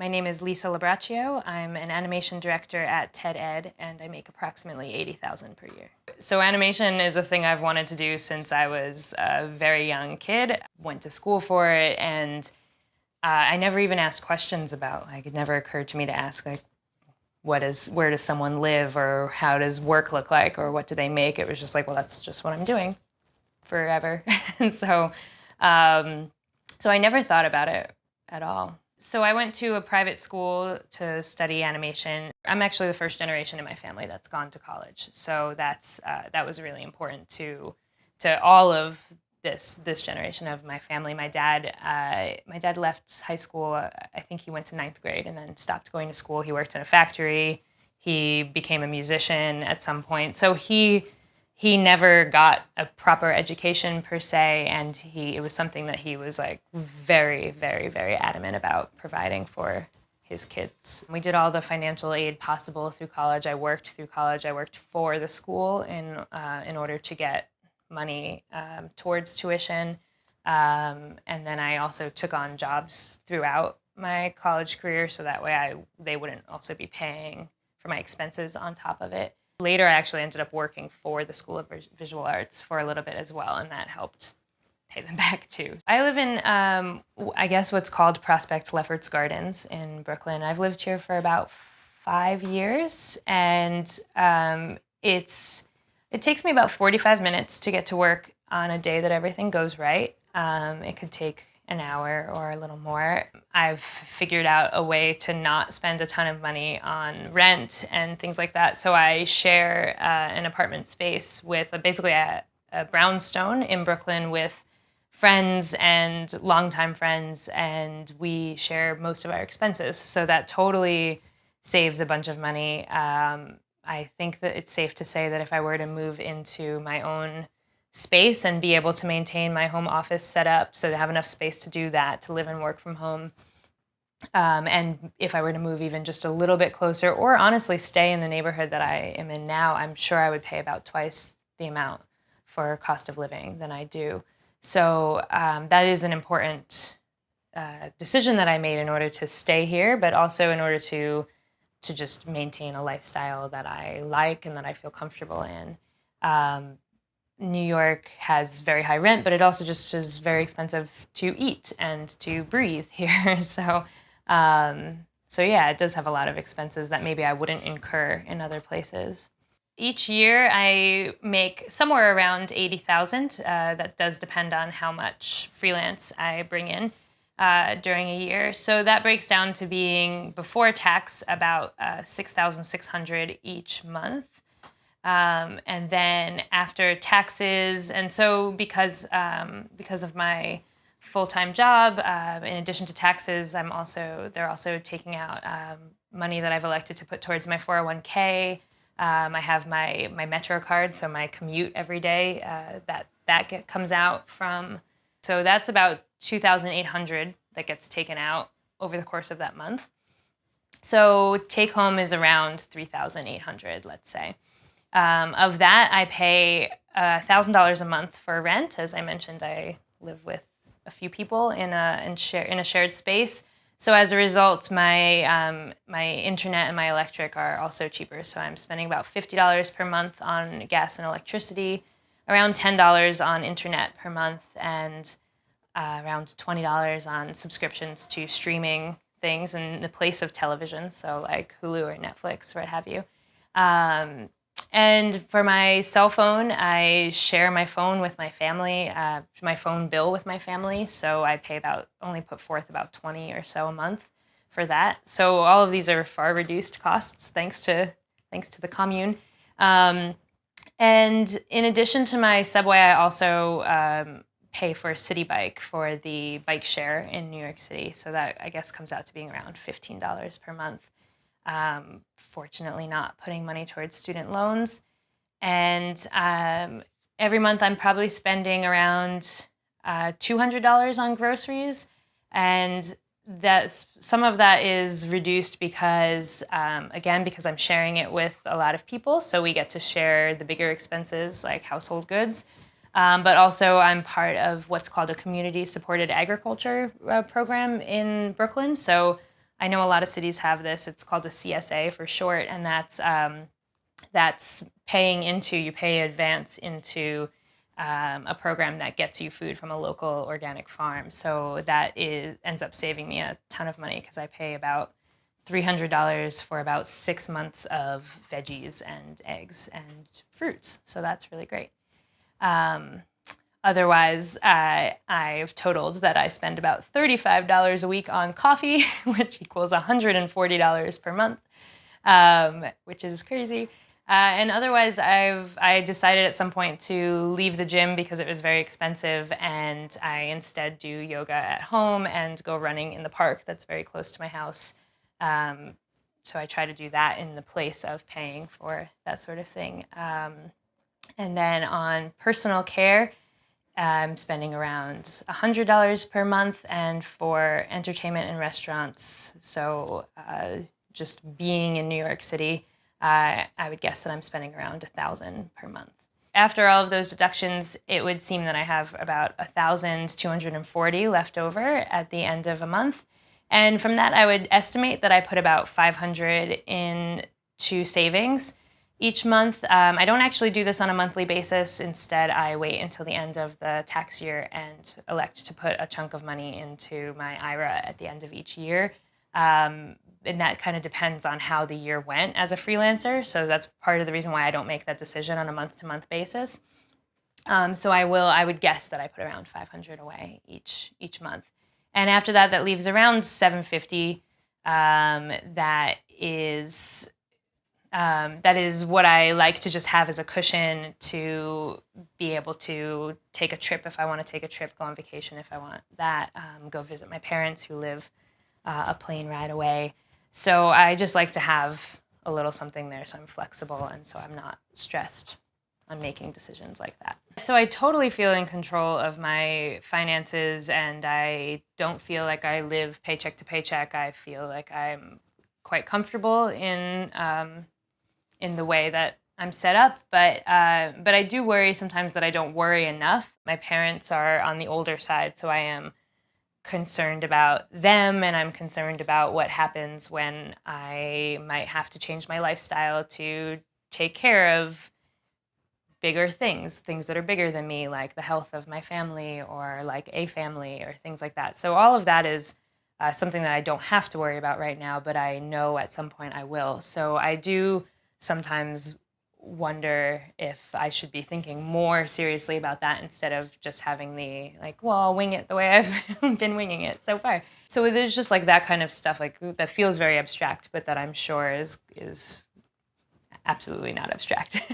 My name is Lisa Labraccio. I'm an animation director at TED Ed, and I make approximately $80,000 per year. So animation is a thing I've wanted to do since I was a very young kid. Went to school for it, and I never even asked questions about, it never occurred to me to ask, where does someone live, or how does work look like, or what do they make? It was just like, well, that's just what I'm doing forever. And so I never thought about it at all. So I went to a private school to study animation. I'm actually the first generation in my family that's gone to college. So that was really important to all of this generation of my family. My dad left high school. I think he went to ninth grade and then stopped going to school. He worked in a factory. He became a musician at some point. So he never got a proper education per se, and it was something that he was like very, very, very adamant about providing for his kids. We did all the financial aid possible through college. I worked through college. I worked for the school in order to get money towards tuition, and then I also took on jobs throughout my college career, so that way they wouldn't also be paying for my expenses on top of it. Later, I actually ended up working for the School of Visual Arts for a little bit as well, and that helped pay them back too. I live in, I guess what's called Prospect Lefferts Gardens in Brooklyn. I've lived here for about 5 years, and it takes me about 45 minutes to get to work on a day that everything goes right. It could take an hour or a little more. I've figured out a way to not spend a ton of money on rent and things like that. So I share an apartment space with basically a brownstone in Brooklyn with friends and longtime friends, and we share most of our expenses. So that totally saves a bunch of money. I think that it's safe to say that if I were to move into my own space and be able to maintain my home office setup, so to have enough space to do that, to live and work from home. And if I were to move even just a little bit closer, or honestly stay in the neighborhood that I am in now, I'm sure I would pay about twice the amount for cost of living than I do. So that is an important decision that I made in order to stay here, but also in order to just maintain a lifestyle that I like and that I feel comfortable in. New York has very high rent, but it also just is very expensive to eat and to breathe here. So yeah, it does have a lot of expenses that maybe I wouldn't incur in other places. Each year I make somewhere around 80,000. That does depend on how much freelance I bring in during a year. So that breaks down to being, before tax, about 6,600 each month. And then after taxes, and so because of my full-time job, in addition to taxes, they're also taking out money that I've elected to put towards my 401k. I have my Metro card, so my commute every day that comes out from. So that's about 2,800 that gets taken out over the course of that month. So take home is around 3,800, let's say. Of that, I pay $1,000 a month for rent. As I mentioned, I live with a few people in a shared space. So as a result, my internet and my electric are also cheaper. So I'm spending about $50 per month on gas and electricity, around $10 on internet per month, and around $20 on subscriptions to streaming things in the place of television, so like Hulu or Netflix, what have you. And for my cell phone, I share my phone with my family, my phone bill with my family. So I only put forth about 20 or so a month for that. So all of these are far reduced costs, thanks to the commune. And in addition to my subway, I also pay for a city bike for the bike share in New York City. So that, I guess, comes out to being around $15 per month. Fortunately not putting money towards student loans. And every month I'm probably spending around $200 on groceries. And some of that is reduced because, again, because I'm sharing it with a lot of people. So we get to share the bigger expenses like household goods. But also I'm part of what's called a community-supported agriculture program in Brooklyn. So I know a lot of cities have this. It's called a CSA for short, and that's you pay advance into a program that gets you food from a local organic farm. So ends up saving me a ton of money because I pay about $300 for about 6 months of veggies and eggs and fruits. So that's really great. Otherwise, I've totaled that I spend about $35 a week on coffee, which equals $140 per month, which is crazy. And otherwise, I decided at some point to leave the gym because it was very expensive, and I instead do yoga at home and go running in the park that's very close to my house. So I try to do that in the place of paying for that sort of thing. And then on personal care, I'm spending around $100 per month, and for entertainment and restaurants, so just being in New York City, I would guess that I'm spending around $1,000 per month. After all of those deductions, it would seem that I have about $1,240 left over at the end of a month. And from that, I would estimate that I put about $500 into savings each month. I don't actually do this on a monthly basis. Instead, I wait until the end of the tax year and elect to put a chunk of money into my IRA at the end of each year. And that kind of depends on how the year went as a freelancer. So that's part of the reason why I don't make that decision on a month-to-month basis. So I would guess that I put around $500 away each month. And after that, that leaves around $750. That is what I like to just have as a cushion to be able to take a trip if I want to take a trip, go on vacation if I want that, go visit my parents who live a plane ride away. So I just like to have a little something there so I'm flexible and so I'm not stressed on making decisions like that. So I totally feel in control of my finances, and I don't feel like I live paycheck to paycheck. I feel like I'm quite comfortable in the way that I'm set up, but I do worry sometimes that I don't worry enough. My parents are on the older side, so I am concerned about them, and I'm concerned about what happens when I might have to change my lifestyle to take care of bigger things that are bigger than me, like the health of my family or like a family or things like that. So all of that is something that I don't have to worry about right now, but I know at some point I will. So I do sometimes wonder if I should be thinking more seriously about that instead of just having I'll wing it the way I've been winging it so far. So there's just like that kind of stuff like that feels very abstract, but that I'm sure is absolutely not abstract.